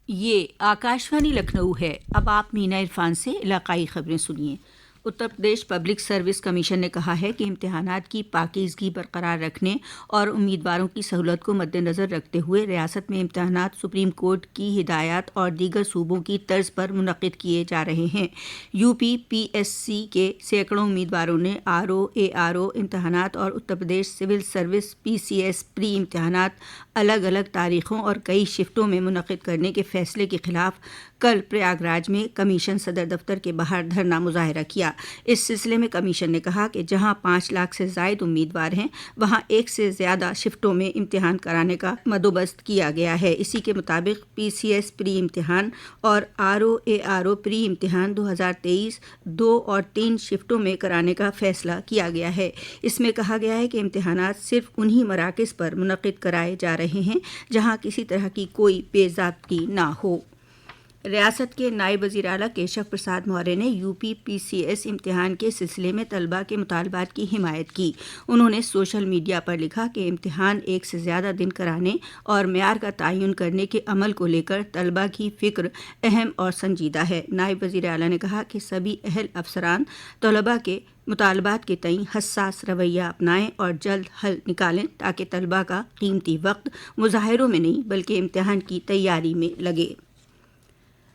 یہ آکاشوانی لکھنؤ ہے۔ اب آپ مینا عرفان سے علاقائی خبریں سنیے۔ Uttar Pradesh public service commission نے کہا ہے کہ امتحانات کی پاکیزگی برقرار رکھنے اور امیدواروں کی سہولت کو مد نظر رکھتے ہوئے ریاست میں امتحانات سپریم کورٹ کی ہدایات اور دیگر صوبوں کی طرز پر منعقد کیے جا رہے ہیں۔ U P P S C کے سینکڑوں امیدواروں نے آر او اے آر او امتحانات اور اتر پردیش سول سروس پی سی ایس پری امتحانات الگ الگ تاریخوں اور کئی شفٹوں میں منعقد کرنے کے فیصلے کے خلاف کل پریاگ راج میں کمیشن صدر دفتر کے باہر دھرنا مظاہرہ کیا۔ اس سلسلے میں کمیشن نے کہا کہ جہاں 5 لاکھ سے زائد امیدوار ہیں وہاں 1 سے زیادہ شفٹوں میں امتحان کرانے کا بندوبست کیا گیا ہے۔ اسی کے مطابق پی سی ایس پری امتحان اور آر او اے آر او پری امتحان 2023 2 اور 3 شفٹوں میں کرانے کا فیصلہ کیا گیا ہے۔ اس میں کہا گیا ہے کہ امتحانات صرف انہی مراکز پر منعقد کرائے جا رہے ہیں جہاں کسی طرح کی کوئی بے ضابطگی نہ ہو۔ ریاست کے نائب وزیر اعلیٰ کیشو پرساد موریہ نے یو پی پی سی ایس امتحان کے سلسلے میں طلباء کے مطالبات کی حمایت کی۔ انہوں نے سوشل میڈیا پر لکھا کہ امتحان 1 سے زیادہ دن کرانے اور معیار کا تعین کرنے کے عمل کو لے کر طلباء کی فکر اہم اور سنجیدہ ہے۔ نائب وزیر اعلیٰ نے کہا کہ سبھی اہل افسران طلباء کے مطالبات کے تئیں حساس رویہ اپنائیں اور جلد حل نکالیں تاکہ طلباء کا قیمتی وقت مظاہروں میں نہیں بلکہ امتحان کی تیاری میں لگے۔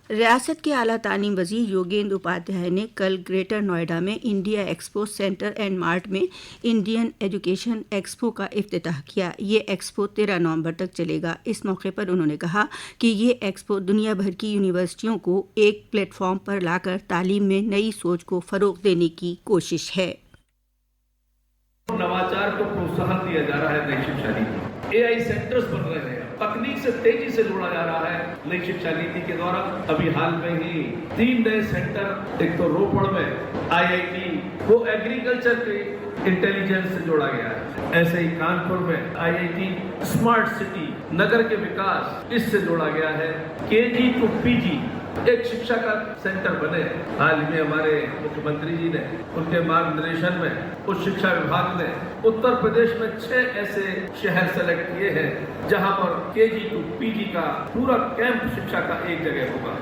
ریاست کے اعلیٰ تعلیم وزیر یوگیندر اپادھیائے نے کل گریٹر نوئیڈا میں India Expo Centre and Mart میں انڈین ایجوکیشن ایکسپو کا افتتاح کیا۔ یہ ایکسپو 13 نومبر تک چلے گا۔ اس موقع پر انہوں نے کہا کہ یہ ایکسپو دنیا بھر کی یونیورسٹیوں کو ایک پلیٹ فارم پر لا کر تعلیم میں نئی سوچ کو فروغ دینے کی کوشش ہے۔ نواچار کو پروتساہن دیا جا رہا ہے نئی شکشا نیتی، اے آئی سینٹرز بن رہے ہیں، تکنیک سے تیزی سے جوڑا جا رہا ہے نئی شکشا نیتی کے دوارا۔ ابھی حال میں ہی 3 نئے سینٹر، ایک تو روپڑ میں آئی آئی ٹی کو ایگریکلچر کے انٹیلیجنس سے جوڑا گیا ہے، ایسے ہی کانپور میں I I T smart city نگر کے وکاس اس سے جوڑا گیا ہے۔ کے جی ٹو پی جی ایک شکشا کا سینٹر بنے۔ حال میں ہمارے مکھیہ منتری جی نے ان کے مارگدرشن میں اس شکشا وبھاگ نے اتر پردیش میں 6 ایسے شہر سلیکٹ کیے ہیں جہاں پر کے جی ٹو پی جی کا پورا کیمپ شکشا کا ایک جگہ ہوگا۔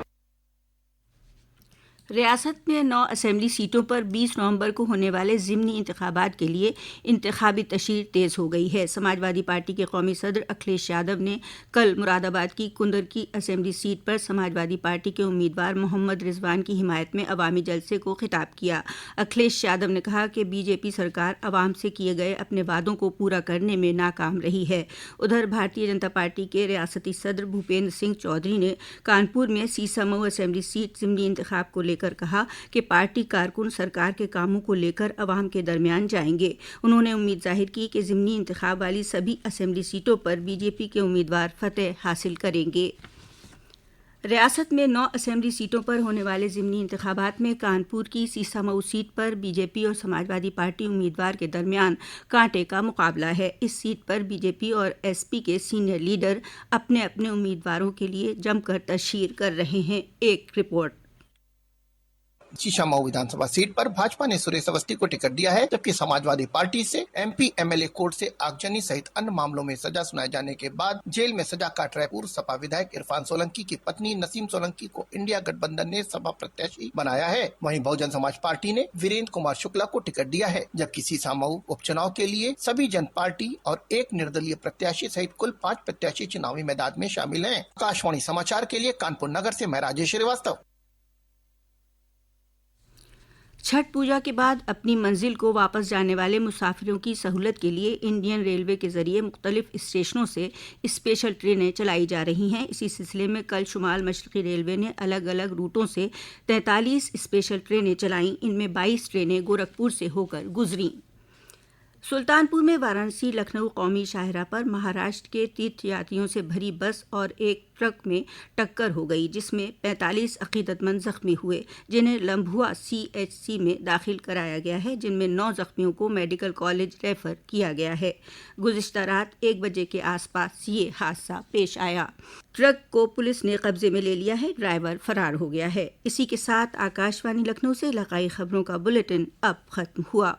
ریاست میں 9 اسمبلی سیٹوں پر 20 نومبر کو ہونے والے ضمنی انتخابات کے لیے انتخابی تشہیر تیز ہو گئی ہے۔ سماجوادی پارٹی کے قومی صدر اکھلیش یادو نے کل مراد آباد کی کندر کی اسمبلی سیٹ پر سماجوادی پارٹی کے امیدوار محمد رضوان کی حمایت میں عوامی جلسے کو خطاب کیا۔ اکھلیش یادو نے کہا کہ بی جے پی سرکار عوام سے کیے گئے اپنے وعدوں کو پورا کرنے میں ناکام رہی ہے۔ ادھر بھارتیہ جنتا پارٹی کے ریاستی صدر بھوپیندر سنگھ چودھری نے کانپور میں سیسا مئو اسمبلی سیٹ ضمنی انتخاب کو لے کر کہا کہ پارٹی کارکن سرکار کے کاموں کو لے کر عوام کے درمیان جائیں گے۔ انہوں نے امید ظاہر کی کہ ضمنی انتخاب والی سبھی اسمبلی سیٹوں پر بی جے پی کے امیدوار فتح حاصل کریں گے۔ ریاست میں 9 اسمبلی سیٹوں پر ہونے والے ضمنی انتخابات میں کانپور کی سیسا مئو سیٹ پر بی جے پی اور سماجوادی پارٹی امیدوار کے درمیان کانٹے کا مقابلہ ہے۔ اس سیٹ پر بی جے پی اور ایس پی کے سینئر لیڈر اپنے اپنے امیدواروں کے لیے جم کر تشہیر کر رہے ہیں۔ ایک رپورٹ۔ سیسا مئو ودھان سبھا سیٹ پر بھاجپا نے سریش اوستی کو ٹکٹ دیا ہے، جبکہ سماجوادی پارٹی سے MP MLA court سے آگجنی سہت ان معاملوں میں سزا سنائے جانے کے بعد جیل میں سزا کاٹ رہے پورو سپا ودھائک عرفان سولنکی کی پتنی نسیم سولنکی کو انڈیا گٹھ بندھن نے سبھا پرتیاشی بنایا ہے۔ وہیں بہوجن سماج پارٹی نے وریندر کمار شکلا کو ٹکٹ دیا ہے، جبکہ سیسا مئو اپ چناؤ کے لیے سبھی جن پارٹی اور ایک نردلیہ پرتیاشی سہت کل 5 پرتیاشی چناوی میدان میں شامل ہیں۔ آکاشوانی سماچار کے لیے کانپور نگر سے میں راجیش شریواستو۔ چھٹ پوجا کے بعد اپنی منزل کو واپس جانے والے مسافروں کی سہولت کے لیے انڈین ریلوے کے ذریعے مختلف اسٹیشنوں سے اسپیشل ٹرینیں چلائی جا رہی ہیں۔ اسی سلسلے میں کل شمال مشرقی ریلوے نے الگ الگ روٹوں سے 43 اسپیشل ٹرینیں چلائیں۔ ان میں 22 ٹرینیں گورکھپور سے ہو کر گزریں۔ سلطانپور میں وارانسی لکھنؤ قومی شاہراہ پر مہاراشٹر کے تیرتھ یاتریوں سے بھری بس اور ایک ٹرک میں ٹکر ہو گئی، جس میں 45 عقیدت مند زخمی ہوئے، جنہیں لمبھوا سی ایچ سی میں داخل کرایا گیا ہے، جن میں 9 زخمیوں کو میڈیکل کالج ریفر کیا گیا ہے۔ گزشتہ رات 1 بجے کے آس پاس یہ حادثہ پیش آیا۔ ٹرک کو پولیس نے قبضے میں لے لیا ہے، ڈرائیور فرار ہو گیا ہے۔ اسی کے ساتھ آکاشوانی لکھنؤ سے علاقائی خبروں کا بلیٹن اب ختم ہوا۔